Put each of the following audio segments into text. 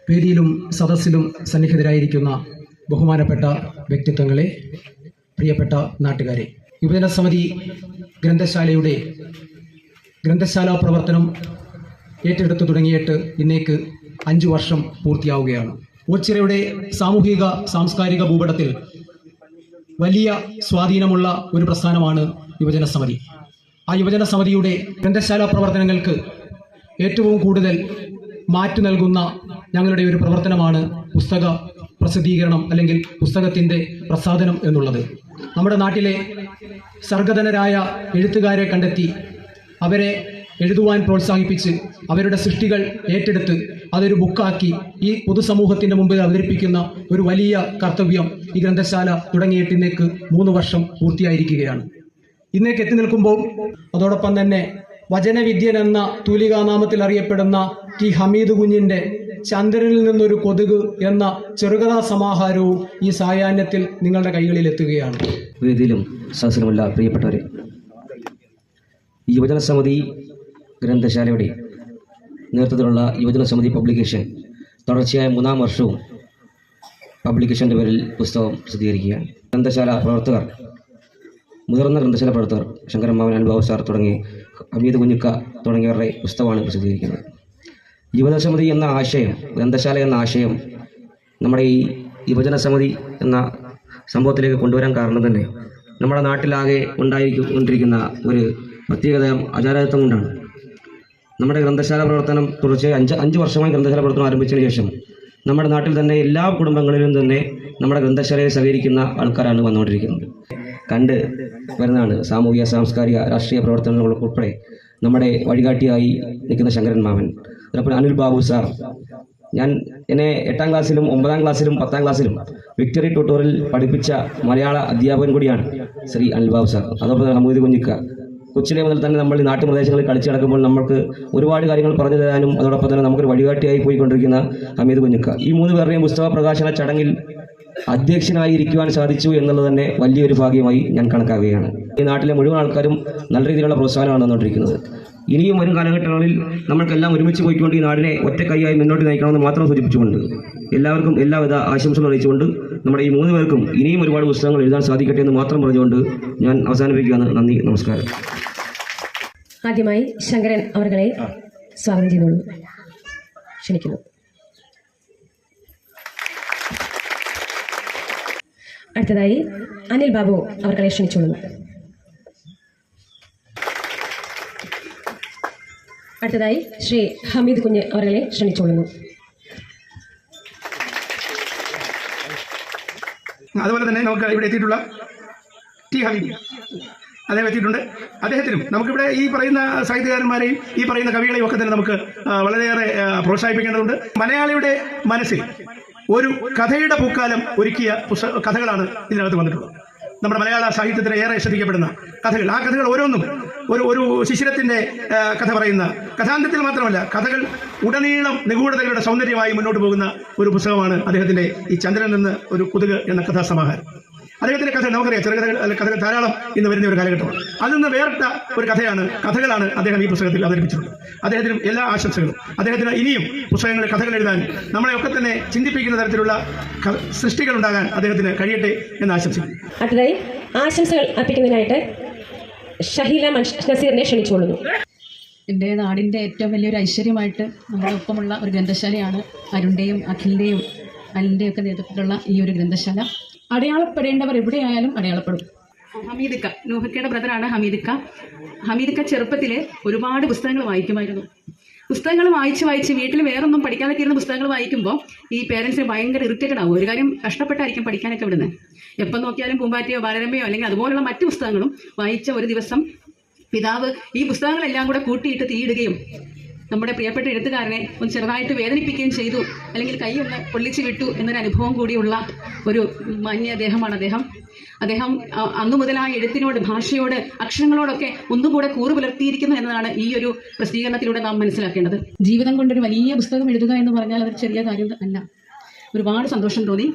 വേദിയിലും സദസ്സിലും സന്നിഹിതരായിരിക്കുന്ന ബഹുമാനപ്പെട്ട വ്യക്തിത്വങ്ങളെ, പ്രിയപ്പെട്ട നാട്ടുകാരെ, യുവജന സമിതി ഗ്രന്ഥശാലയുടെ ഗ്രന്ഥശാല പ്രവർത്തനം ഏറ്റെടുത്തു തുടങ്ങിയിട്ട് ഇന്നേക്ക് 5 വർഷം പൂർത്തിയാവുകയാണ്. ഓച്ചിറയുടെ സാമൂഹിക സാംസ്കാരിക ഭൂപടത്തിൽ വലിയ സ്വാധീനമുള്ള ഒരു പ്രസ്ഥാനമാണ് യുവജന സമിതി. ആ യുവജന സമിതിയുടെ ഗ്രന്ഥശാല പ്രവർത്തനങ്ങൾക്ക് ഏറ്റവും കൂടുതൽ മാറ്റു നൽകുന്ന ഞങ്ങളുടെ ഒരു പ്രവർത്തനമാണ് പുസ്തക പ്രസിദ്ധീകരണം അല്ലെങ്കിൽ പുസ്തകത്തിൻ്റെ പ്രസാധനം എന്നുള്ളത്. നമ്മുടെ നാട്ടിലെ സർഗധനരായ എഴുത്തുകാരെ കണ്ടെത്തി അവരെ എഴുതുവാൻ പ്രോത്സാഹിപ്പിച്ച് അവരുടെ സൃഷ്ടികൾ ഏറ്റെടുത്ത് അതൊരു ബുക്കാക്കി ഈ പൊതുസമൂഹത്തിൻ്റെ മുമ്പിൽ അവതരിപ്പിക്കുന്ന ഒരു വലിയ കർത്തവ്യം ഈ ഗ്രന്ഥശാല തുടങ്ങിയിട്ട് ഇന്നേക്ക് 3 വർഷം പൂർത്തിയായിരിക്കുകയാണ്. ഇന്നേക്ക് എത്തി നിൽക്കുമ്പോൾ അതോടൊപ്പം തന്നെ വചനവിദ്യൻ എന്ന തൂലികാനാമത്തിൽ അറിയപ്പെടുന്ന ടി ഹമീദ് കുഞ്ഞിൻ്റെ ചന്ദ്രനിൽ നിന്നൊരു കൊതുക് എന്ന ചെറുകഥാ സമാഹാരവും ഈ സായാഹ്നത്തിൽ നിങ്ങളുടെ കൈകളിൽ എത്തുകയാണ്. വേദിയിലും സദസ്സിലുമുള്ള പ്രിയപ്പെട്ടവരെ, യുവജന സമിതി ഗ്രന്ഥശാലയുടെ നേതൃത്വത്തിലുള്ള യുവജന സമിതി പബ്ലിക്കേഷൻ തുടർച്ചയായ 3-ാം വർഷവും പബ്ലിക്കേഷൻ്റെ പേരിൽ പുസ്തകം പ്രസിദ്ധീകരിക്കുകയാണ്. ഗ്രന്ഥശാല പ്രവർത്തകർ, മുതിർന്ന ഗ്രന്ഥശാല പ്രവർത്തകർ ശങ്കരൻ മാവൻ, അനുഭവ സാർ തുടങ്ങി ഹമീദ് കുഞ്ഞിക്ക തുടങ്ങിയവരുടെ പുസ്തകമാണ് പ്രസിദ്ധീകരിക്കുന്നത്. യുവജന സമിതി എന്ന ആശയം, ഗ്രന്ഥശാല എന്ന ആശയം നമ്മുടെ ഈ യുവജന സമിതി എന്ന സംഭവത്തിലേക്ക് കൊണ്ടുവരാൻ കാരണം തന്നെ നമ്മുടെ നാട്ടിലാകെ ഉണ്ടായിക്കൊണ്ടിരിക്കുന്ന ഒരു പ്രത്യേകതരം അചാരത്വം കൊണ്ടാണ്. നമ്മുടെ ഗ്രന്ഥശാല പ്രവർത്തനം തുടർച്ചയായി 5 വർഷമായി ഗ്രന്ഥശാല പ്രവർത്തനം ആരംഭിച്ചതിന് ശേഷം നമ്മുടെ നാട്ടിൽ തന്നെ എല്ലാ കുടുംബങ്ങളിലും തന്നെ നമ്മുടെ ഗ്രന്ഥശാലയെ സഹകരിക്കുന്ന ആൾക്കാരാണ് വന്നുകൊണ്ടിരിക്കുന്നത്. കണ്ട് വരുന്നതാണ് സാമൂഹിക സാംസ്കാരിക രാഷ്ട്രീയ പ്രവർത്തനങ്ങൾ ഉൾപ്പെടെ നമ്മുടെ വഴികാട്ടിയായി നിൽക്കുന്ന ശങ്കരൻ മാമൻ, അതേപോലെ അനിൽ ബാബു സാർ. എന്നെ 8-ാം ക്ലാസ്സിലും 9-ാം ക്ലാസ്സിലും 10-ാം ക്ലാസ്സിലും വിക്ടറി ട്യൂട്ടോറിയൽ പഠിപ്പിച്ച മലയാള അധ്യാപകൻ കൂടിയാണ് ശ്രീ അനിൽ ബാബു സാർ. അതോടൊപ്പം ഹമീദ് കുഞ്ഞിക്ക. കൊച്ചിലെ മുതൽ തന്നെ നമ്മൾ ഈ നാട്ടുപ്രദേശങ്ങളിൽ കളിച്ചു നടക്കുമ്പോൾ നമുക്ക് ഒരുപാട് കാര്യങ്ങൾ പറഞ്ഞു തരാനും അതോടൊപ്പം തന്നെ നമുക്കൊരു വഴികാട്ടിയായി പോയിക്കൊണ്ടിരിക്കുന്ന ഹമീദ് കുഞ്ഞിക്ക. ഈ 3 പേരുടെയും പുസ്തക പ്രകാശന ചടങ്ങിൽ അധ്യക്ഷനായി ഇരിക്കുവാൻ സാധിച്ചു എന്നുള്ളത് തന്നെ വലിയൊരു ഭാഗ്യമായി ഞാൻ കണക്കാക്കുകയാണ്. ഈ നാട്ടിലെ മുഴുവൻ ആൾക്കാരും നല്ല രീതിയിലുള്ള പ്രോത്സാഹനമാണ് തന്നുകൊണ്ടിരിക്കുന്നത്. ഇനിയും വരും കാലഘട്ടങ്ങളിൽ നമ്മൾക്കെല്ലാം ഒരുമിച്ച് പോയിക്കൊണ്ട് ഈ നാടിനെ ഒറ്റക്കൈയായി മുന്നോട്ട് നയിക്കണമെന്ന് മാത്രം സൂചിപ്പിച്ചുകൊണ്ട് എല്ലാവർക്കും എല്ലാവിധ ആശംസകൾ അറിയിച്ചുകൊണ്ട് നമ്മുടെ ഈ 3 പേർക്കും ഇനിയും ഒരുപാട് പുസ്തകങ്ങൾ എഴുതാൻ സാധിക്കട്ടെ എന്ന് മാത്രം പറഞ്ഞുകൊണ്ട് ഞാൻ അവസാനിപ്പിക്കുകയാണ്. നന്ദി, നമസ്കാരം. ആദ്യമായി ശങ്കരൻ അവരെ സ്വാഗതം ചെയ്തോളൂ, ക്ഷണിക്കുന്നു. അടുത്തതായി അനിൽ ബാബു അവരെ ക്ഷണിച്ചോളുന്നു. അടുത്തതായി ശ്രീ ഹമീദ് കുഞ്ഞ് അവരെ ക്ഷണിച്ചോളുന്നു. അതുപോലെ തന്നെ നമുക്ക് ഇവിടെ എത്തിയിട്ടുള്ള ടി ഹമീദ് അദ്ദേഹം എത്തിയിട്ടുണ്ട്. അദ്ദേഹത്തിനും നമുക്കിവിടെ ഈ പറയുന്ന സാഹിത്യകാരന്മാരെയും ഈ പറയുന്ന കവികളെയും ഒക്കെ തന്നെ നമുക്ക് വളരെയേറെ പ്രോത്സാഹിപ്പിക്കേണ്ടതുണ്ട്. മലയാളിയുടെ മനസ്സിൽ ഒരു കഥയുടെ പൂക്കാലം ഒരുക്കിയ കഥകളാണ് ഇതിനകത്ത് വന്നിട്ടുള്ളത്. നമ്മുടെ മലയാള സാഹിത്യത്തിന് ഏറെ ശ്രദ്ധിക്കപ്പെടുന്ന കഥകൾ, ആ കഥകൾ ഓരോന്നും ഒരു ശിശിരത്തിൻ്റെ കഥ പറയുന്ന കഥാന്തത്തിൽ മാത്രമല്ല, കഥകൾ ഉടനീളം നിഗൂഢതകളുടെ സൗന്ദര്യമായി മുന്നോട്ട് പോകുന്ന ഒരു പുസ്തകമാണ് അദ്ദേഹത്തിൻ്റെ ഈ ചന്ദ്രനിൽ നിന്ന് ഒരു കൊതുക് എന്ന കഥാസമാഹാരം. അദ്ദേഹത്തിൻ്റെ കഥ നമുക്കറിയാം, കഥകൾ ധാരാളം ഇന്ന് വരുന്ന ഒരു കാലഘട്ടമാണ്. അതിൽ നിന്ന് വേറിട്ട ഒരു കഥകളാണ് അദ്ദേഹം ഈ പുസ്തകത്തിൽ അവതരിപ്പിച്ചിട്ടുള്ളത്. അദ്ദേഹത്തിനും എല്ലാ ആശംസകളും. അദ്ദേഹത്തിന് ഇനിയും കഥകൾ എഴുതാൻ നമ്മളെയൊക്കെ തന്നെ ചിന്തിപ്പിക്കുന്ന തരത്തിലുള്ള സൃഷ്ടികൾ ഉണ്ടാകാൻ അദ്ദേഹത്തിന് കഴിയട്ടെ എന്ന് ആശംസിക്കുന്നു. അടുത്തതായി ആശംസകൾ അർപ്പിക്കുന്നതിനായിട്ട് ഷഹീല നസീറിനെ ക്ഷണിച്ചുകൊള്ളുന്നു. എൻ്റെ നാടിൻ്റെ ഏറ്റവും വലിയൊരു ഐശ്വര്യമായിട്ട് നമ്മുടെ ഒപ്പമുള്ള ഒരു ഗ്രന്ഥശാലയാണ് അരുണിൻ്റെയും അഖിലിൻ്റെയും അലിൻ്റെയും ഒക്കെ നേതൃത്വത്തിലുള്ള ഈ ഒരു ഗ്രന്ഥശാല. അടയാളപ്പെടേണ്ടവർ എവിടെയായാലും അടയാളപ്പെടും. ഹമീദിക്ക, നൂഹക്കയുടെ ബ്രദറാണ് ഹമീദിക്ക. ഹമീദിക്ക ചെറുപ്പത്തിൽ ഒരുപാട് പുസ്തകങ്ങൾ വായിക്കുമായിരുന്നു. പുസ്തകങ്ങൾ വായിച്ച് വീട്ടിൽ വേറൊന്നും പഠിക്കാനൊക്കെ ഇരുന്ന പുസ്തകങ്ങൾ വായിക്കുമ്പോൾ ഈ പേരൻസിന് ഭയങ്കര ഇറിറ്റേറ്റഡ് ആവും. ഒരു കാര്യം കഷ്ടപ്പെട്ടായിരിക്കും പഠിക്കാനൊക്കെ വിടുന്നത്. എപ്പം നോക്കിയാലും പൂമ്പാറ്റയോ ബാലരമയോ അല്ലെങ്കിൽ അതുപോലുള്ള മറ്റു പുസ്തകങ്ങളും വായിച്ച ഒരു ദിവസം പിതാവ് ഈ പുസ്തകങ്ങളെല്ലാം കൂടെ കൂട്ടിയിട്ട് തീയിടുകയും നമ്മുടെ പ്രിയപ്പെട്ട എഴുത്തുകാരനെ ഒന്ന് ചെറുതായിട്ട് വേദനിപ്പിക്കുകയും ചെയ്തു, അല്ലെങ്കിൽ കൈ ഒന്ന് പൊള്ളിച്ച് വിട്ടു എന്നൊരു അനുഭവം കൂടിയുള്ള ഒരു മാന്യ അദ്ദേഹമാണ് അദ്ദേഹം അന്നു മുതൽ ആ എഴുത്തിനോട്, ഭാഷയോട്, അക്ഷരങ്ങളോടൊക്കെ ഒന്നുകൂടെ കൂറ് പുലർത്തിയിരിക്കുന്നു എന്നതാണ് ഈ ഒരു പ്രസിദ്ധീകരണത്തിലൂടെ നാം മനസ്സിലാക്കേണ്ടത്. ജീവിതം കൊണ്ടൊരു വലിയ പുസ്തകം എഴുതുക എന്ന് പറഞ്ഞാൽ അതൊരു ചെറിയ കാര്യം അല്ല. ഒരുപാട് സന്തോഷം തോന്നി.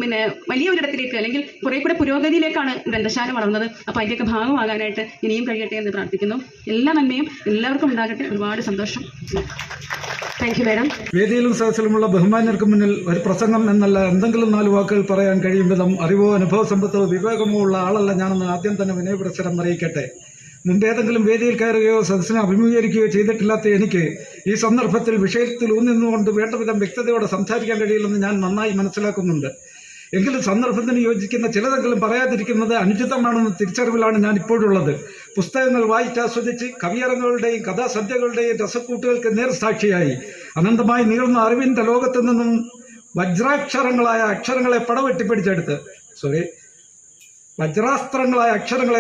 പിന്നെ വലിയ ഒരിടത്തിലേക്ക് അല്ലെങ്കിൽ കുറെ കൂടെ പുരോഗതിയിലേക്കാണ് ഗ്രന്ഥശാല വളർന്നത്. അപ്പോൾ അതിൻ്റെയൊക്കെ ഭാഗമാകാനായിട്ട് ഇനിയും കഴിയട്ടെ എന്ന് പ്രാർത്ഥിക്കുന്നു. എല്ലാ നന്മയും എല്ലാവർക്കും ഉണ്ടാകട്ടെ. ഒരുപാട് സന്തോഷം. Thank you madam. വേദിയിലും സദസ്സിലുമുള്ള ബഹുമാന്യർക്ക് മുന്നിൽ ഒരു പ്രസംഗം എന്നല്ല എന്തെങ്കിലും 4 വാക്കുകൾ പറയാൻ കഴിയും വിധം അറിവോ അനുഭവ സമ്പത്തോ വിവേകമോ ഉള്ള ആളല്ല ഞാനെന്ന് ആദ്യം തന്നെ വിനയപുരസ്സരം അറിയിക്കട്ടെ. മുമ്പേതെങ്കിലും വേദിയിൽ കയറുകയോ സദസ്സിനെ അഭിമുഖീകരിക്കുകയോ ചെയ്തിട്ടില്ലാത്ത എനിക്ക് ഈ സന്ദർഭത്തിൽ വിഷയത്തിൽ ഊന്നിന്നുകൊണ്ട് വേണ്ടവിധം വ്യക്തതയോടെ സംസാരിക്കാൻ കഴിയില്ലെന്ന് ഞാൻ നന്നായി മനസ്സിലാക്കുന്നുണ്ട്. എങ്കിലും സന്ദർഭത്തിന് യോജിക്കുന്ന ചിലതെങ്കിലും പറയാതിരിക്കുന്നത് അനുചിതമാണെന്ന തിരിച്ചറിവിലാണ് ഞാൻ ഇപ്പോഴുള്ളത്. പുസ്തകങ്ങൾ വായിച്ചാസ്വദിച്ച് കവിയരങ്ങളുടെയും കഥാസന്ധ്യകളുടെയും രസക്കൂട്ടുകൾക്ക് നേർസാക്ഷിയായി അനന്തമായി നീളുന്ന അറിവിൻ്റെ ലോകത്തു നിന്നും വജ്രാസ്ത്രങ്ങളായ അക്ഷരങ്ങളെ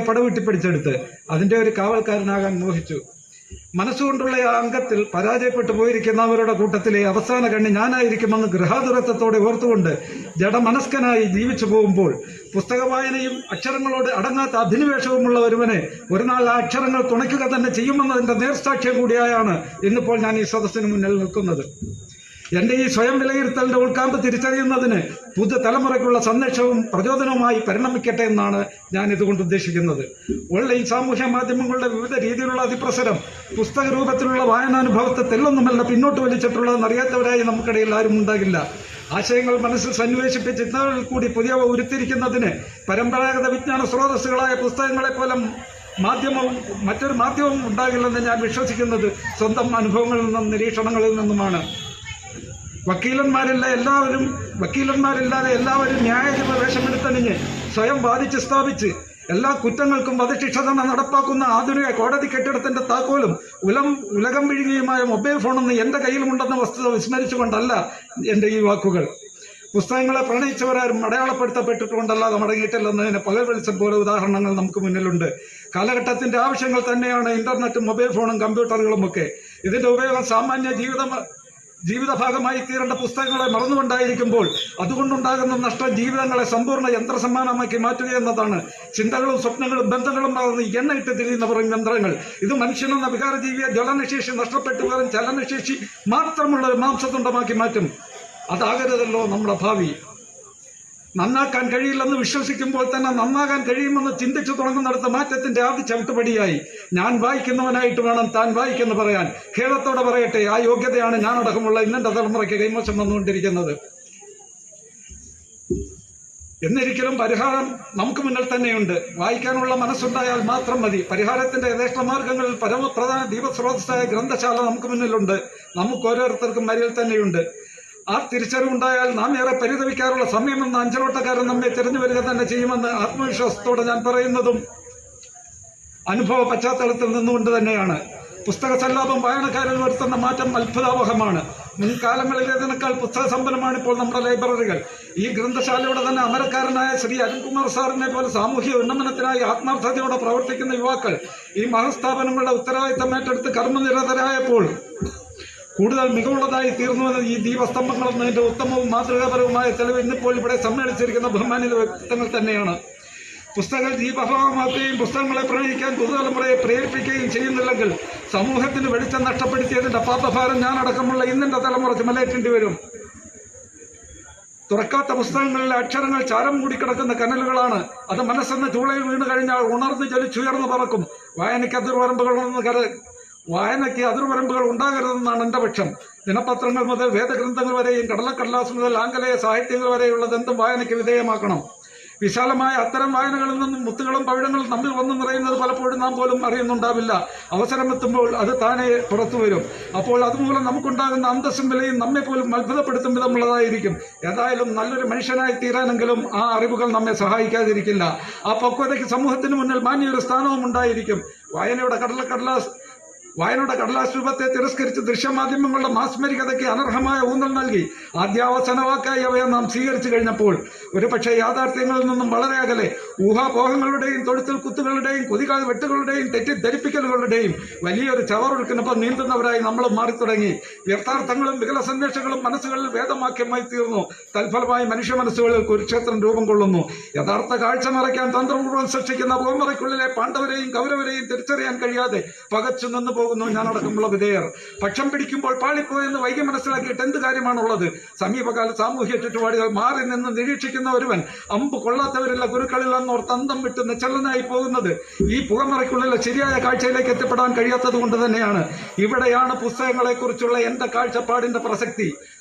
പടവെട്ടിപ്പിടിച്ചെടുത്ത് അതിൻ്റെ ഒരു കാവൽക്കാരനാകാൻ മോഹിച്ചു. മനസ്സുകൊണ്ടുള്ള ആ അംഗത്തിൽ പരാജയപ്പെട്ടു പോയിരിക്കുന്നവരുടെ കൂട്ടത്തിലെ അവസാന കണ്ണി ഞാനായിരിക്കുമെന്ന് ഗൃഹാതുരത്വത്തോടെ ഓർത്തുകൊണ്ട് ജഡമനസ്കനായി ജീവിച്ചു പോകുമ്പോൾ പുസ്തകവായനയും അക്ഷരങ്ങളോട് അടങ്ങാത്ത അഭിനിവേശവുമുള്ള ഒരുവനെ ഒരു നാൾ ആ അക്ഷരങ്ങൾ തുണയ്ക്കുക തന്നെ ചെയ്യുമെന്നതിൻ്റെ നേർസാക്ഷ്യം കൂടിയായാണ് ഇന്നിപ്പോൾ ഞാൻ ഈ സദസ്സിന് മുന്നിൽ നിൽക്കുന്നത്. എൻ്റെ ഈ സ്വയം വിലയിരുത്തലിൻ്റെ ഉൾക്കാമ്പ് തിരിച്ചറിയുന്നതിന് പുതുതലമുറയ്ക്കുള്ള സന്ദേശവും പ്രചോദനവുമായി പരിണമിക്കട്ടെ എന്നാണ് ഞാൻ ഇതുകൊണ്ട് ഉദ്ദേശിക്കുന്നത്. ഓൺലൈൻ സാമൂഹ്യ മാധ്യമങ്ങളുടെ വിവിധ രീതിയിലുള്ള അതിപ്രസരം പുസ്തക രൂപത്തിലുള്ള വായനാനുഭവത്തെ തെല്ലൊന്നുമല്ല പിന്നോട്ട് വലിച്ചിട്ടുള്ളതെന്ന് അറിയാത്തവരായി നമുക്കിടയിൽ ആരും ഉണ്ടാകില്ല. ആശയങ്ങൾ മനസ്സിൽ സന്നിവേശിപ്പിച്ച് ചിന്തകളിൽ കൂടി പുതിയവ ഉരുത്തിരിക്കുന്നതിന് പരമ്പരാഗത വിജ്ഞാന സ്രോതസ്സുകളായ പുസ്തകങ്ങളെപ്പോലെ മറ്റൊരു മാധ്യമവും ഉണ്ടാകില്ലെന്ന് ഞാൻ വിശ്വസിക്കുന്നത് സ്വന്തം അനുഭവങ്ങളിൽ നിന്നും നിരീക്ഷണങ്ങളിൽ നിന്നുമാണ്. വക്കീലന്മാരില്ലാതെ എല്ലാവരും ന്യായാധിപ വേഷമെടുത്തണിഞ്ഞ് സ്വയം വാദിച്ച് സ്ഥാപിച്ച് എല്ലാ കുറ്റങ്ങൾക്കും വധശിക്ഷ തന്നെ നടപ്പാക്കുന്ന ആധുനിക കോടതി കെട്ടിടത്തിന്റെ താക്കോലും ഉലകം വിഴുങ്ങിയുമായ മൊബൈൽ ഫോണൊന്ന് എൻ്റെ കയ്യിലുമുണ്ടെന്ന വസ്തുത വിസ്മരിച്ചുകൊണ്ടല്ല എൻ്റെ ഈ വാക്കുകൾ. പുസ്തകങ്ങളെ പ്രണയിച്ചവരാരും അടയാളപ്പെടുത്തപ്പെട്ടിട്ടുകൊണ്ടല്ലാതെ മടങ്ങിയിട്ടില്ലെന്നതിന് പകൽ വെളിച്ചം പോലെ ഉദാഹരണങ്ങൾ നമുക്ക് മുന്നിലുണ്ട്. കാലഘട്ടത്തിന്റെ ആവശ്യങ്ങൾ തന്നെയാണ് ഇന്റർനെറ്റും മൊബൈൽ ഫോണും കമ്പ്യൂട്ടറുകളും ഒക്കെ. ഇതിന്റെ ഉപയോഗം സാമാന്യ ജീവിത ഭാഗമായി തീരേണ്ട പുസ്തകങ്ങളെ മറന്നുകൊണ്ടായിരിക്കുമ്പോൾ അതുകൊണ്ടുണ്ടാകുന്ന നഷ്ടം ജീവിതങ്ങളെ സമ്പൂർണ്ണ യന്ത്രസമ്മാനമാക്കി മാറ്റുകയെന്നതാണ്. ചിന്തകളും സ്വപ്നങ്ങളും ബന്ധങ്ങളും മറന്ന് എണ്ണയിട്ട് തിരിയുന്ന പറയും യന്ത്രങ്ങൾ. ഇത് മനുഷ്യനെന്ന വികാരജീവിയെ ജ്വലനശേഷി നഷ്ടപ്പെട്ടു വെറും ചലനശേഷി മാത്രമുള്ള ഒരു മാംസതുണ്ടമാക്കി മാറ്റും. അതാകരുതല്ലോ നമ്മുടെ ഭാവി. നന്നാക്കാൻ കഴിയില്ലെന്ന് വിശ്വസിക്കുമ്പോൾ തന്നെ നന്നാകാൻ കഴിയുമെന്ന് ചിന്തിച്ചു തുടങ്ങുന്നിടത്ത് മാറ്റത്തിന്റെ ആദ്യ ചവിട്ടുപടിയായി ഞാൻ വായിക്കുന്നവനായിട്ട് വേണം താൻ വായിക്കെന്ന് പറയാൻ. ഖേദത്തോടെ പറയട്ടെ, ആ യോഗ്യതയാണ് ഞാനടക്കമുള്ള ഇന്നത്തെ തലമുറയ്ക്ക് കൈമോശം വന്നുകൊണ്ടിരിക്കുന്നത്. എന്നിരിക്കലും പരിഹാരം നമുക്ക് മുന്നിൽ തന്നെയുണ്ട്. വായിക്കാനുള്ള മനസ്സുണ്ടായാൽ മാത്രം മതി. പരിഹാരത്തിന്റെ യഥേഷ്ട മാർഗങ്ങളിൽ പരമപ്രധാന ദീപസ്രോതസ്സായ ഗ്രന്ഥശാല നമുക്ക് മുന്നിലുണ്ട്. നമുക്ക് ഓരോരുത്തർക്കും വരിയിൽ തന്നെയുണ്ട്. ആ തിരിച്ചറിവുണ്ടായാൽ നാം ഏറെ പരിതപിക്കാറുള്ള സമയമെന്ന അഞ്ചലോട്ടക്കാരൻ നമ്മെ തിരഞ്ഞു വരിക തന്നെ ചെയ്യുമെന്ന് ആത്മവിശ്വാസത്തോടെ ഞാൻ പറയുന്നതും അനുഭവ പശ്ചാത്തലത്തിൽ നിന്നുകൊണ്ട് തന്നെയാണ്. പുസ്തക സല്ലാപം വായനക്കാരിൽ വരുത്തുന്ന മാറ്റം അത്ഭുതാവഹമാണ്. മുൻകാലങ്ങളിലേതിനേക്കാൾ പുസ്തക സമ്പന്നമാണ് ഇപ്പോൾ നമ്മുടെ ലൈബ്രറികൾ. ഈ ഗ്രന്ഥശാലയുടെ തന്നെ അമരക്കാരനായ ശ്രീ അരുൺകുമാർ സാറിനെ പോലെ സാമൂഹ്യ ഉന്നമനത്തിനായി ആത്മാർത്ഥതയോടെ പ്രവർത്തിക്കുന്ന യുവാക്കൾ ഈ മഹസ്ഥാപനങ്ങളുടെ ഉത്തരവാദിത്തം ഏറ്റെടുത്ത് കർമ്മനിരതരായപ്പോൾ കൂടുതൽ മികവുള്ളതായി തീർന്നുവെന്ന് ഈ ദീപസ്തംഭങ്ങളെന്നതിന്റെ ഉത്തമവും മാതൃകാപരവുമായ തെളിവ് ഇന്നിപ്പോൾ ഇവിടെ സമ്മേളിച്ചിരിക്കുന്ന ബഹുമാനിത വ്യക്തിത്വങ്ങൾ തന്നെയാണ്. പുസ്തകങ്ങൾ ദീപഭാവമാക്കുകയും പുസ്തകങ്ങളെ പ്രണയിക്കാൻ പുതുതലമുറയെ പ്രേരിപ്പിക്കുകയും ചെയ്യുന്നില്ലെങ്കിൽ സമൂഹത്തിന് വെളിച്ചം നഷ്ടപ്പെടുത്തിയതിന്റെ പാപഭാരം ഞാനടക്കമുള്ള ഇന്നിന്റെ തലമുറ ചുമലേറ്റേണ്ടി വരും. തുറക്കാത്ത പുസ്തകങ്ങളിലെ അക്ഷരങ്ങൾ ചാരം മൂടിക്കിടക്കുന്ന കനലുകളാണ്. അത് മനസ്സെന്ന ചൂളയിൽ വീണ് കഴിഞ്ഞാൽ ഉണർന്ന് ചലിച്ചുയർന്നു പറക്കും. വായനയ്ക്ക് അതിർവരമ്പുകൾ ഉണ്ടാകരുതെന്നാണ് എൻ്റെ പക്ഷം. ദിനപത്രങ്ങൾ മുതൽ വേദഗ്രന്ഥങ്ങൾ വരെയും കടലക്കടലാസ് മുതൽ ആംഗലേയ സാഹിത്യങ്ങൾ വരെയുള്ളതെന്തും വായനയ്ക്ക് വിധേയമാക്കണം. വിശാലമായ അത്തരം വായനകളിൽ നിന്നും മുത്തുകളും പവിഴങ്ങളും തമ്മിൽ വന്നു നിറയുന്നത് പലപ്പോഴും നാം പോലും അറിയുന്നുണ്ടാവില്ല. അവസരമെത്തുമ്പോൾ അത് താനെ പുറത്തു വരും. അപ്പോൾ അതുമൂലം നമുക്കുണ്ടാകുന്ന അന്തസ്സും വിലയും നമ്മെ പോലും അത്ഭുതപ്പെടുത്തും വിധമുള്ളതായിരിക്കും. ഏതായാലും നല്ലൊരു മനുഷ്യനായി തീരാനെങ്കിലും ആ അറിവുകൾ നമ്മെ സഹായിക്കാതിരിക്കില്ല. ആ പക്വതയ്ക്ക് സമൂഹത്തിന് മുന്നിൽ മാന്യൊരു സ്ഥാനവും ഉണ്ടായിരിക്കും. വായനയുടെ കടലാസ് രൂപത്തെ തിരസ്കരിച്ച് ദൃശ്യമാധ്യമങ്ങളുടെ മാസ്മരികതയ്ക്ക് അനർഹമായ ഊന്നൽ നൽകി ആദ്യാവസാനവാക്കായി അവയെ നാം സ്വീകരിച്ചു കഴിഞ്ഞപ്പോൾ ഒരുപക്ഷെ യാഥാർത്ഥ്യങ്ങളിൽ നിന്നും വളരെ അകലെ ഊഹാപോഹങ്ങളുടെയും തൊഴുത്തിൽ കുത്തുകളുടെയും കുതികാൽ വെട്ടുകളുടെയും തെറ്റിദ്ധരിപ്പിക്കലുകളുടെയും വലിയൊരു ചവറൊഴുക്കിനൊപ്പം നീന്തുന്നവരായി നമ്മൾ മാറിത്തുടങ്ങി. വ്യർത്ഥാർത്ഥങ്ങളും വികല സന്ദേശങ്ങളും മനസ്സുകളിൽ വേദവാക്യമായി തീർന്നു. തൽഫലമായി മനുഷ്യ മനസ്സുകളിൽ കുരുക്ഷേത്രം രൂപം കൊള്ളുന്നു. യഥാർത്ഥ കാഴ്ച മറയ്ക്കാൻ തന്ത്രപൂർവ്വം സൃഷ്ടിക്കുന്ന പോമറയ്ക്കുള്ളിലെ പാണ്ഡവരെയും കൗരവരെയും തിരിച്ചറിയാൻ കഴിയാതെ പകച്ചു നിന്ന് പോകുന്നു ഞാനടക്കമുള്ള വിധേയർ. പക്ഷം പിടിക്കുമ്പോൾ പാളിപ്പോയെന്ന് വൈകി മനസ്സിലാക്കിയിട്ട് എന്ത് കാര്യമാണുള്ളത്? സമീപകാല സാമൂഹ്യ ചുറ്റുപാടുകൾ മാറി നിന്ന് നിരീക്ഷിക്കുന്ന ഒരുവൻ അമ്പ് കൊള്ളാത്തവരില്ല ഗുരുക്കളിൽ എന്നോർത്ത് അന്തം വിട്ട് നിശ്ചലനായി പോകുന്നത് ഈ പുകമറയ്ക്കുള്ളിലെ ശരിയായ കാഴ്ചയിലേക്ക് എത്തിപ്പെടാൻ കഴിയാത്തത് കൊണ്ട് തന്നെയാണ്. ഇവിടെയാണ് പുസ്തകങ്ങളെക്കുറിച്ചുള്ള എൻ്റെ കാഴ്ചപ്പാടിന്റെ പ്രസക്തി.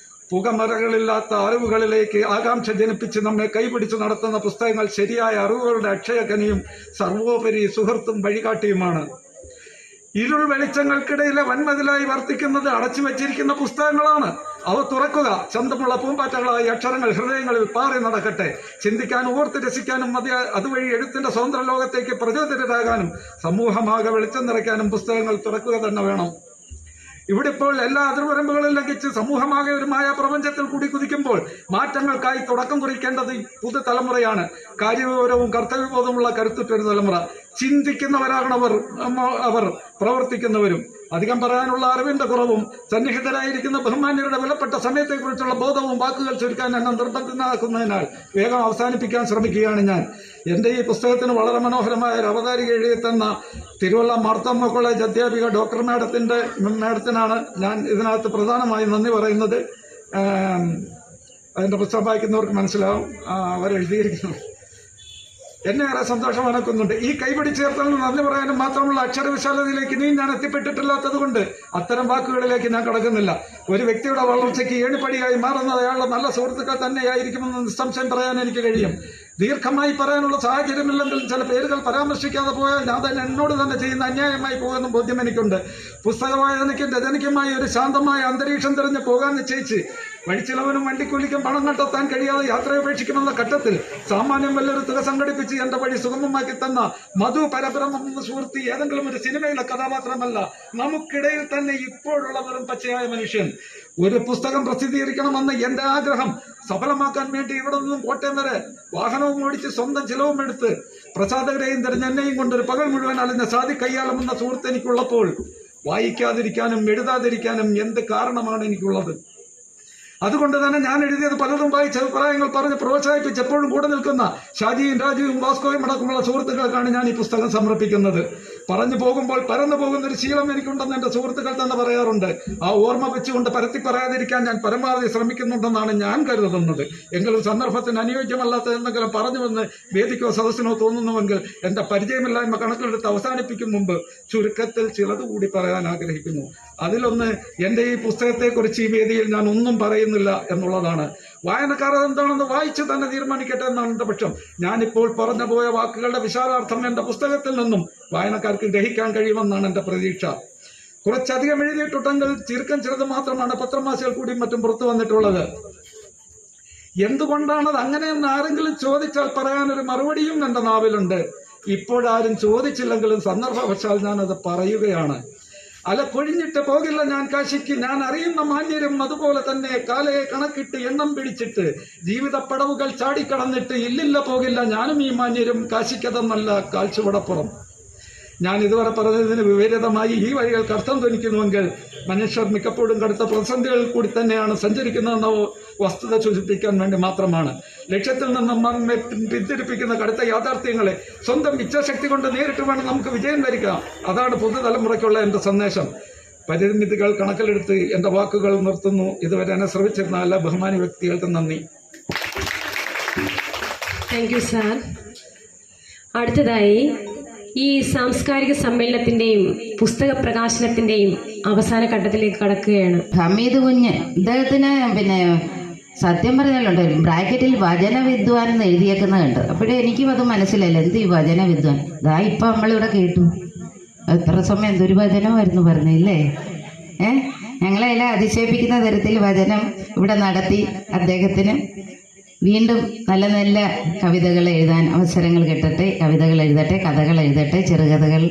പുകമറകളില്ലാത്ത അറിവുകളിലേക്ക് ആകാംക്ഷ ജനിപ്പിച്ച് നമ്മെ കൈപിടിച്ച് നടത്തുന്ന പുസ്തകങ്ങൾ ശരിയായ അറിവുകളുടെ അക്ഷയഖനിയും സർവോപരി സുഹൃത്തും വഴികാട്ടിയുമാണ്. ഇരുൾ വെളിച്ചങ്ങൾക്കിടയിലെ വൻമതിലായി വർത്തിക്കുന്നത് അടച്ചു വെച്ചിരിക്കുന്ന പുസ്തകങ്ങളാണ്. അവ തുറക്കുക. ചന്തമുള്ള പൂമ്പാറ്റകളായി അക്ഷരങ്ങൾ ഹൃദയങ്ങളിൽ പാറി നടക്കട്ടെ. ചിന്തിക്കാനും ഓർത്ത് രസിക്കാനും അതുവഴി എഴുത്തിന്റെ സ്വതന്ത്ര ലോകത്തേക്ക് പ്രചോദിതരാകാനും സമൂഹമാകെ വെളിച്ചം നിറയ്ക്കാനും പുസ്തകങ്ങൾ തുറക്കുക തന്നെ വേണം. ഇവിടെ ഇപ്പോൾ എല്ലാ അതിർവരമ്പുകളും ലംഘിച്ച് സമൂഹമാകെ ഒരു പ്രപഞ്ചത്തിൽ കൂടി കുതിക്കുമ്പോൾ മാറ്റങ്ങൾക്കായി തുടക്കം കുറിക്കേണ്ടത് പുതുതലമുറയാണ്. കാര്യവിവരവും കർത്തവ്യബോധമുള്ള കരുത്തുറ്റൊരു തലമുറ. ചിന്തിക്കുന്നവരാകണം അവർ പ്രവർത്തിക്കുന്നവരും. അധികം പറയാനുള്ള അറിവിന്റെ കുറവും സന്നിഹിതരായിരിക്കുന്ന ബഹുമാന്യരുടെ വിലപ്പെട്ട സമയത്തെക്കുറിച്ചുള്ള ബോധവും വാക്കുകൾ ചുരുക്കാൻ എന്നെ നിർബന്ധനാക്കുന്നതിനാൽ വേഗം അവസാനിപ്പിക്കാൻ ശ്രമിക്കുകയാണ് ഞാൻ. എൻ്റെ ഈ പുസ്തകത്തിന് വളരെ മനോഹരമായ ഒരു അവതാരിക എഴുതി തന്ന തിരുവല്ല മാർത്തോമ്മ കോളേജ് അധ്യാപിക ഡോക്ടർ മാഡത്തിനാണ് ഞാൻ ഇതിനകത്ത് പ്രധാനമായും നന്ദി പറയുന്നത്. അതിൻ്റെ പുസ്തകം വായിക്കുന്നവർക്ക് മനസ്സിലാവും അവരെഴുതിയിരിക്കുന്നു. എന്നെ ഏറെ സന്തോഷം അനക്കുന്നുണ്ട്. ഈ കൈപിടി ചേർത്തലിന് നന്ദി പറയാനും മാത്രമുള്ള അക്ഷരവിശാലതയിലേക്ക് ഇനിയും ഞാൻ എത്തിപ്പെട്ടിട്ടില്ലാത്തത് കൊണ്ട് അത്തരം വാക്കുകളിലേക്ക് ഞാൻ കടക്കുന്നില്ല. ഒരു വ്യക്തിയുടെ വളർച്ചയ്ക്ക് ഏണിപ്പടിയായി മാറുന്നത് അയാളുടെ നല്ല സുഹൃത്തുക്കൾ തന്നെയായിരിക്കുമെന്ന് നിസ്സംശയം പറയാൻ എനിക്ക് കഴിയും. ദീർഘമായി പറയാനുള്ള സാഹചര്യമില്ലെങ്കിലും ചില പേരുകൾ പരാമർശിക്കാതെ പോയാൽ ഞാൻ തന്നെ എന്നോട് തന്നെ ചെയ്യുന്ന അന്യായമായി പോകുന്ന ബോധ്യം എനിക്കുണ്ട്. പുസ്തക വായനയ്ക്കും രചനയ്ക്കുമായി ഒരു ശാന്തമായ അന്തരീക്ഷം തിരഞ്ഞ് പോകാൻ നിശ്ചയിച്ച് വഴിച്ചിലവനും വണ്ടിക്കൂലിക്കും പണം കണ്ടെത്താൻ കഴിയാതെ യാത്രയുപേക്ഷിക്കുമെന്ന ഘട്ടത്തിൽ സാമാന്യം വലിയൊരു തുക സംഘടിപ്പിച്ച് എന്റെ വഴി സുഗമമാക്കി തന്ന മധു പരബ്രഹ്മം എന്ന സുഹൃത്തി ഏതെങ്കിലും ഒരു സിനിമയിലെ കഥാപാത്രമല്ല, നമുക്കിടയിൽ തന്നെ ഇപ്പോഴുള്ള വെറും പച്ചയായ മനുഷ്യൻ. ഒരു പുസ്തകം പ്രസിദ്ധീകരിക്കണമെന്ന് എന്റെ ആഗ്രഹം സഫലമാക്കാൻ വേണ്ടി ഇവിടെ നിന്നും കോട്ടയം വരെ വാഹനവും ഓടിച്ച് സ്വന്തം ചിലവും എടുത്ത് പ്രസാധകരെയും തിരഞ്ഞ് എന്നെയും കൊണ്ടൊരു പകൽ മുഴുവൻ അലഞ്ഞ സാധി കയ്യാളമെന്ന സുഹൃത്ത് എനിക്കുള്ളപ്പോൾ വായിക്കാതിരിക്കാനും എഴുതാതിരിക്കാനും എന്ത് കാരണമാണ് എനിക്കുള്ളത്? അതുകൊണ്ട് തന്നെ ഞാൻ എഴുതിയത് പലതും വായിച്ച അഭിപ്രായങ്ങൾ പറഞ്ഞ് പ്രോത്സാഹിപ്പിച്ച് എപ്പോഴും കൂടെ നിൽക്കുന്ന ഷാജിയും രാജുവും വാസ്കോയും അടക്കമുള്ള സുഹൃത്തുക്കൾക്കാണ് ഞാൻ ഈ പുസ്തകം സമർപ്പിക്കുന്നത്. പറഞ്ഞു പോകുമ്പോൾ പരന്നു പോകുന്ന ഒരു ശീലം എനിക്കുണ്ടെന്ന് എന്റെ സുഹൃത്തുക്കൾ തന്നെ പറയാറുണ്ട്. ആ ഓർമ്മ വെച്ചുകൊണ്ട് പരത്തി പറയാതിരിക്കാൻ ഞാൻ പരമാവധി ശ്രമിക്കുന്നുണ്ടെന്നാണ് ഞാൻ കരുതുന്നത്. എങ്കിലും സന്ദർഭത്തിന് അനുയോജ്യമല്ലാത്ത എന്തെങ്കിലും പറഞ്ഞുവെന്ന് വേദിക്കോ സദസ്സിനോ തോന്നുന്നുവെങ്കിൽ എന്റെ പരിചയമില്ലായ്മ കണക്കിലെടുത്ത് അവസാനിപ്പിക്കും മുമ്പ് ചുരുക്കത്തിൽ ചിലതുകൂടി പറയാൻ ആഗ്രഹിക്കുന്നു. അതിലൊന്ന്, എന്റെ ഈ പുസ്തകത്തെക്കുറിച്ച് ഈ വേദിയിൽ ഞാൻ ഒന്നും പറയുന്നില്ല എന്നുള്ളതാണ്. വായനക്കാർ എന്താണെന്ന് വായിച്ച് തന്നെ തീരുമാനിക്കട്ടെ എന്നാണ് എന്റെ പക്ഷം. ഞാനിപ്പോൾ പറഞ്ഞു പോയ വാക്കുകളുടെ വിശാലാർത്ഥം എന്റെ പുസ്തകത്തിൽ നിന്നും വായനക്കാർക്ക് ഗ്രഹിക്കാൻ കഴിയുമെന്നാണ് എന്റെ പ്രതീക്ഷ. കുറച്ചധികം എഴുതിയിട്ടുണ്ടെങ്കിൽ ചുരുക്കം ചെറുത് മാത്രമാണ് പത്രമാസികൾ കൂടിയും മറ്റും പുറത്തു വന്നിട്ടുള്ളത്. എന്തുകൊണ്ടാണത് അങ്ങനെയെന്ന് ആരെങ്കിലും ചോദിച്ചാൽ പറയാനൊരു മറുപടിയും എന്റെ നാവിലുണ്ട്. ഇപ്പോഴാരും ചോദിച്ചില്ലെങ്കിലും സന്ദർഭവശാൽ ഞാനത് പറയുകയാണ്. കൊഴിഞ്ഞിട്ട് പോകില്ല ഞാൻ കാശിക്ക്. ഞാൻ അറിയുന്ന മാന്യരും അതുപോലെ തന്നെ കാലയെ കണക്കിട്ട് എണ്ണം പിടിച്ചിട്ട് ജീവിത പടവുകൾ ചാടിക്കടന്നിട്ട് ഇല്ലില്ല പോകില്ല ഞാനും ഈ മാന്യരും കാശിക്കതെന്നല്ല കാൽച്ചുവടപ്പുറം. ഞാൻ ഇതുവരെ പറഞ്ഞതിന് വിപരീതമായി ഈ വഴികൾക്ക് അർത്ഥം ധ്വനിക്കുന്നുവെങ്കിൽ മനുഷ്യർ മിക്കപ്പോഴും കടുത്ത പ്രതിസന്ധികളിൽ കൂടി തന്നെയാണ് സഞ്ചരിക്കുന്നതെന്ന വസ്തുത സൂചിപ്പിക്കാൻ വേണ്ടി മാത്രമാണ്. ലക്ഷ്യത്തിൽ നിന്നും നമ്മെ പിന്തിരിപ്പിക്കുന്ന കടുത്ത യാഥാർത്ഥ്യങ്ങളെ സ്വന്തം ഇച്ഛാശക്തി കൊണ്ട് നേരിട്ട് വേണം നമുക്ക് വിജയം വരിക്കാം. അതാണ് പുതുതലമുറയ്ക്കുള്ള എൻ്റെ സന്ദേശം. പരിമിതികൾ കണക്കിലെടുത്ത് എൻ്റെ വാക്കുകൾ നിർത്തുന്നു. ഇതുവരെ എന്നെ ശ്രമിച്ചിരുന്ന എല്ലാ ബഹുമാന്യ വ്യക്തികൾക്കും നന്ദി. Thank you sir. അടുത്തതായി ഈ സാംസ്കാരിക സമ്മേളനത്തിന്റെയും പുസ്തക പ്രകാശനത്തിന്റെയും അവസാന ഘട്ടത്തിലേക്ക് കടക്കുകയാണ്. ഹമീദ് കുഞ്ഞ് ഇദ്ദേഹത്തിന് സത്യം പറഞ്ഞാലുണ്ട് ബ്രാക്കറ്റിൽ വചന വിദ്വാൻ എന്ന് എഴുതിയേക്കുന്നത് അപ്പോഴേ എനിക്കും അത് മനസ്സിലായില്ല, എന്ത് ഈ വചന വിദ്വാൻ. ഇപ്പം നമ്മളിവിടെ കേട്ടു. എത്ര സമയം എന്തൊരു വചനമായിരുന്നു പറഞ്ഞില്ലേ? ഞങ്ങളെല്ലാം അതിശയിപ്പിക്കുന്ന തരത്തിൽ വചനം ഇവിടെ നടത്തി അദ്ദേഹത്തിന് വീണ്ടും നല്ല നല്ല കവിതകൾ എഴുതാൻ അവസരങ്ങൾ കിട്ടട്ടെ. കവിതകൾ എഴുതട്ടെ, കഥകൾ എഴുതട്ടെ, ചെറുകഥകൾ.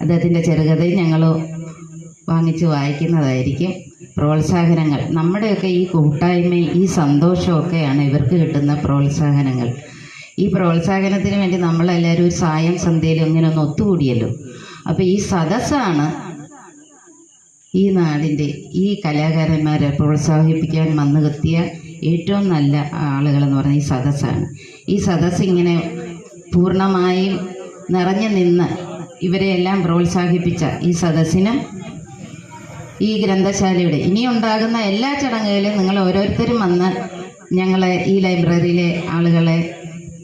അദ്ദേഹത്തിൻ്റെ ചെറുകഥയും ഞങ്ങൾ വാങ്ങിച്ച് വായിക്കുന്നതായിരിക്കും. പ്രോത്സാഹനങ്ങൾ, നമ്മുടെയൊക്കെ ഈ കൂട്ടായ്മയും ഈ സന്തോഷമൊക്കെയാണ് ഇവർക്ക് കിട്ടുന്ന പ്രോത്സാഹനങ്ങൾ. ഈ പ്രോത്സാഹനത്തിന് വേണ്ടി നമ്മളെല്ലാവരും ഒരു സായം സന്ധ്യയിലും ഇങ്ങനെ ഒന്ന് ഒത്തുകൂടിയല്ലോ. അപ്പോൾ ഈ സദസ്സാണ് ഈ നാടിൻ്റെ ഈ കലാകാരന്മാരെ പ്രോത്സാഹിപ്പിക്കാൻ വന്നുകെത്തിയ ഏറ്റവും നല്ല ആളുകളെന്ന് പറഞ്ഞാൽ ഈ സദസ്സാണ്. ഈ സദസ്സ് ഇങ്ങനെ പൂർണ്ണമായും നിറഞ്ഞു നിന്ന് ഇവരെയെല്ലാം പ്രോത്സാഹിപ്പിച്ച ഈ സദസ്സിനും ഈ ഗ്രന്ഥശാലയുടെ ഇനിയുണ്ടാകുന്ന എല്ലാ ചടങ്ങുകളിലും നിങ്ങൾ ഓരോരുത്തരും വന്ന് ഞങ്ങളെ ഈ ലൈബ്രറിയിലെ ആളുകളെ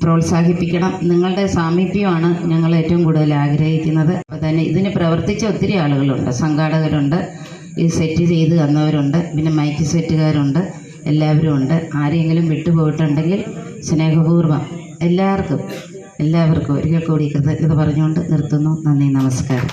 പ്രോത്സാഹിപ്പിക്കണം. നിങ്ങളുടെ സാമീപ്യമാണ് ഞങ്ങൾ ഏറ്റവും കൂടുതൽ ആഗ്രഹിക്കുന്നത്. അപ്പോൾ തന്നെ ഇതിന് പ്രവർത്തിച്ച ഒത്തിരി ആളുകളുണ്ട്, സംഘാടകരുണ്ട്, ഇത് സെറ്റ് ചെയ്ത് തന്നവരുണ്ട്, പിന്നെ മൈക്ക് സെറ്റുകാരുണ്ട്, എല്ലാവരും ഉണ്ട്. ആരെങ്കിലും വിട്ടുപോയിട്ടുണ്ടെങ്കിൽ സ്നേഹപൂർവ്വം എല്ലാവർക്കും ഒരിക്കൽ കൂടി കൃതജ്ഞത പറഞ്ഞുകൊണ്ട് നിർത്തുന്നു. നന്ദി, നമസ്കാരം.